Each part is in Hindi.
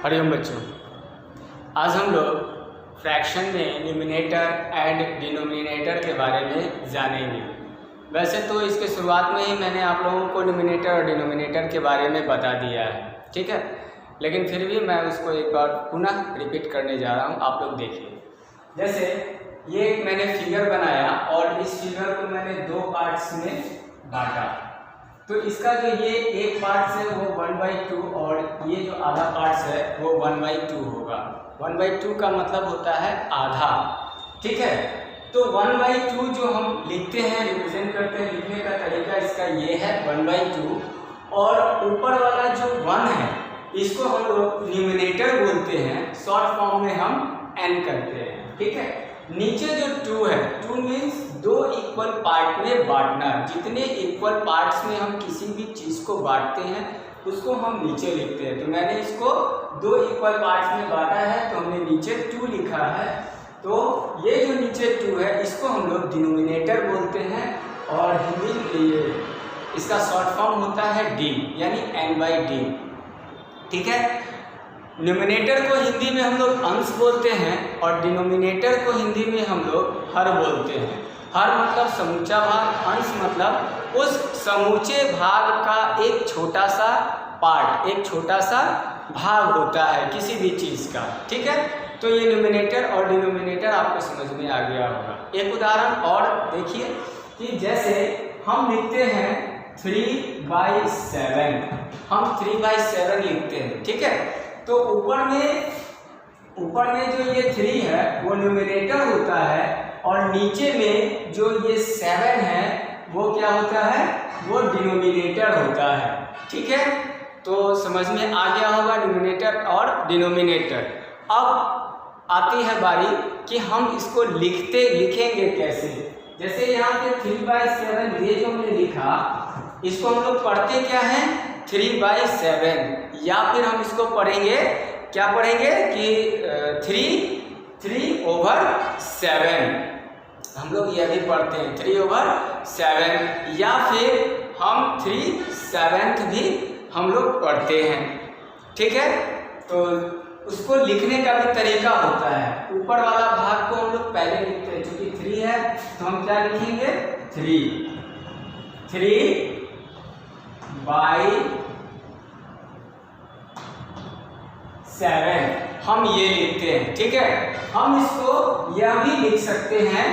हरिओम बच्चों, आज हम लोग फ्रैक्शन में न्यूमिनेटर एंड डिनोमिनेटर के बारे में जानेंगे। वैसे तो इसके शुरुआत में ही मैंने आप लोगों को न्यूमिनेटर और डिनोमिनेटर के बारे में बता दिया है, ठीक है, लेकिन फिर भी मैं उसको एक बार पुनः रिपीट करने जा रहा हूँ। आप लोग देखिए, जैसे ये मैंने फिगर बनाया और इस फिगर को मैंने दो पार्ट्स में बांटा, तो इसका जो ये एक पार्ट है वो 1/2 और ये जो आधा पार्ट है वो 1/2 होगा। 1/2 का मतलब होता है आधा, ठीक है। तो 1/2 जो हम लिखते हैं, रिप्रेजेंट करते हैं, लिखने का तरीका इसका ये है 1/2, और ऊपर वाला जो 1 है इसको हम लोग न्यूमिनेटर बोलते हैं, शॉर्ट फॉर्म में हम n करते हैं, ठीक है। नीचे जो 2 है, 2 मीन्स दो इक्वल पार्ट में बांटना। जितने इक्वल पार्ट्स में हम किसी भी चीज़ को बांटते हैं उसको हम नीचे लिखते हैं। तो मैंने इसको दो इक्वल पार्ट्स में बांटा है तो हमने नीचे 2 लिखा है। तो ये जो नीचे 2 है इसको हम लोग डिनोमिनेटर बोलते हैं और हिंदी में इसका शॉर्ट फॉर्म होता है d, यानी n/d, ठीक है। न्यूमिनेटर को हिंदी में हम लोग अंश बोलते हैं और डिनोमिनेटर को हिंदी में हम लोग हर बोलते हैं। हर मतलब समूचा भाग, अंश मतलब उस समूचे भाग का एक छोटा सा पार्ट, एक छोटा सा भाग होता है किसी भी चीज़ का, ठीक है। तो ये न्यूमिनेटर और डिनोमिनेटर आपको समझ में आ गया होगा। एक उदाहरण और देखिए कि जैसे हम लिखते हैं 3/7, हम 3/7 लिखते हैं, ठीक है। तो ऊपर में जो ये 3 है वो न्यूमिनेटर होता है और नीचे में जो ये 7 है वो क्या होता है, वो डिनोमिनेटर होता है, ठीक है। तो समझ में आ गया होगा न्यूमिनेटर और डिनोमिनेटर। अब आती है बारी कि हम इसको लिखेंगे कैसे। जैसे यहाँ पे 3/7 ये जो हमने लिखा, इसको हम लोग पढ़ते क्या है 3/7, या फिर हम इसको पढ़ेंगे, क्या पढ़ेंगे कि 3/7 हम लोग ये भी पढ़ते हैं 3/7, या फिर हम 3/7 भी हम लोग पढ़ते हैं, ठीक है। तो उसको लिखने का भी तरीका होता है। ऊपर वाला भाग को हम लोग पहले लिखते हैं, चूंकि 3 है तो हम क्या लिखेंगे 3/7 हम ये लिखते हैं, ठीक है। हम इसको यह भी लिख सकते हैं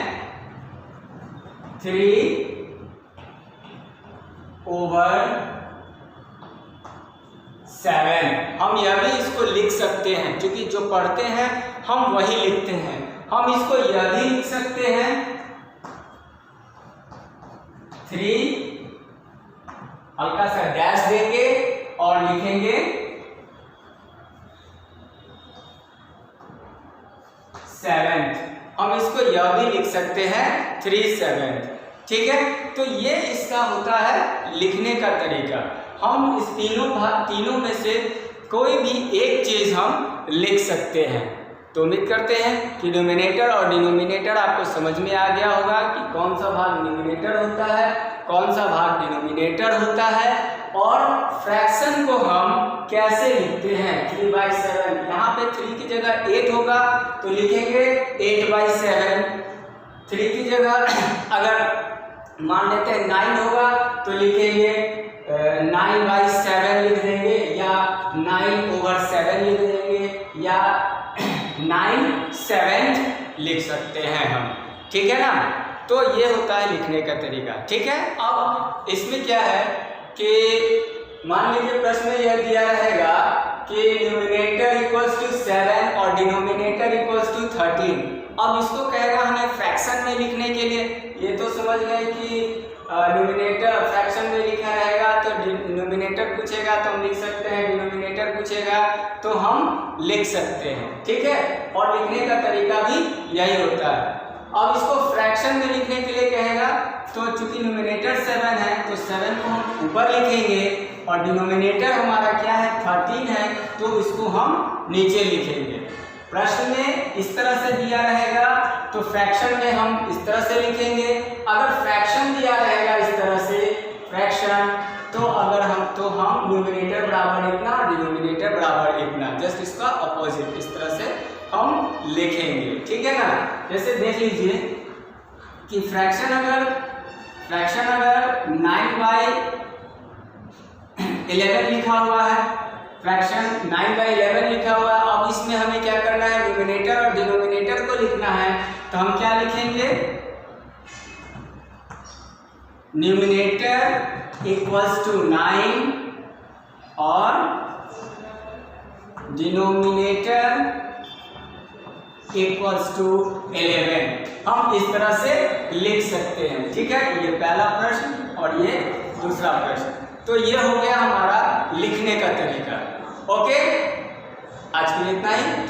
3/7, हम यह भी इसको लिख सकते हैं, क्योंकि जो पढ़ते हैं हम वही लिखते हैं। हम इसको यह भी लिख सकते हैं 3 हल्का सा डैश देंगे और लिखेंगे 7, हम इसको यह भी लिख सकते हैं 3/7, ठीक है। तो ये इसका होता है लिखने का तरीका। हम इस तीनों में से कोई भी एक चीज़ हम लिख सकते हैं। तो उम्मीद करते हैं कि न्यूमिनेटर और डिनोमिनेटर आपको समझ में आ गया होगा कि कौन सा भाग न्यूमिनेटर होता है, कौन सा भाग डिनोमिनेटर होता है, और फ्रैक्शन को हम कैसे लिखते हैं 3/7। यहाँ पे 3 की जगह 8 होगा तो लिखेंगे 8/7। 3 की जगह अगर मान लेते हैं 9 होगा तो लिखेंगे 9/7 लिख देंगे, या 9/7 लिख देंगे, या 9/7 लिख सकते हैं हम, ठीक है ना। तो ये होता है लिखने का तरीका, ठीक है। अब इसमें क्या है कि मान लीजिए प्रश्न में यह दिया रहेगा कि न्यूमिनेटर इक्वल्स टू 7 और डिनोमिनेटर इक्वल्स टू 13। अब इसको कहेगा हमें फ्रैक्शन में लिखने के लिए। ये तो समझ गए कि न्यूमिनेटर फ्रैक्शन में लिखा रहेगा तो डिनोमिनेटर पूछेगा तो हम लिख सकते हैं, डिनोमिनेटर पूछेगा तो हम लिख सकते हैं, ठीक है। और लिखने का तरीका भी यही होता है। अब इसको फ्रैक्शन में लिखने के लिए कहेगा तो चूंकि न्यूमिनेटर 7 है तो 7 को हम ऊपर लिखेंगे और डिनोमिनेटर हमारा क्या है 13 है तो इसको हम नीचे लिखेंगे। प्रश्न में इस तरह से दिया रहेगा तो फ्रैक्शन में हम इस तरह से लिखेंगे। अगर फ्रैक्शन दिया रहेगा इस तरह से फ्रैक्शन, तो अगर हम न्यूमिनेटर बराबर इतना, डिनोमिनेटर बराबर इतना, जस्ट इसका अपोजिट, इस तरह से हम लिखेंगे, ठीक है ना। जैसे देख लीजिए कि फ्रैक्शन अगर 9/11 लिखा हुआ है, फ्रैक्शन 9/11 लिखा हुआ है। अब इसमें हमें क्या करना है, न्यूमरेटर और डिनोमिनेटर को लिखना है। तो हम क्या लिखेंगे, न्यूमरेटर इक्वल्स टू 9 और डिनोमिनेटर इक्वल्स टू 11। हम इस तरह से लिख सकते हैं, ठीक है। ये पहला प्रश्न और ये दूसरा प्रश्न। तो ये हो गया हमारा लिखने का तरीका। ओके, आज के लिए इतना ही।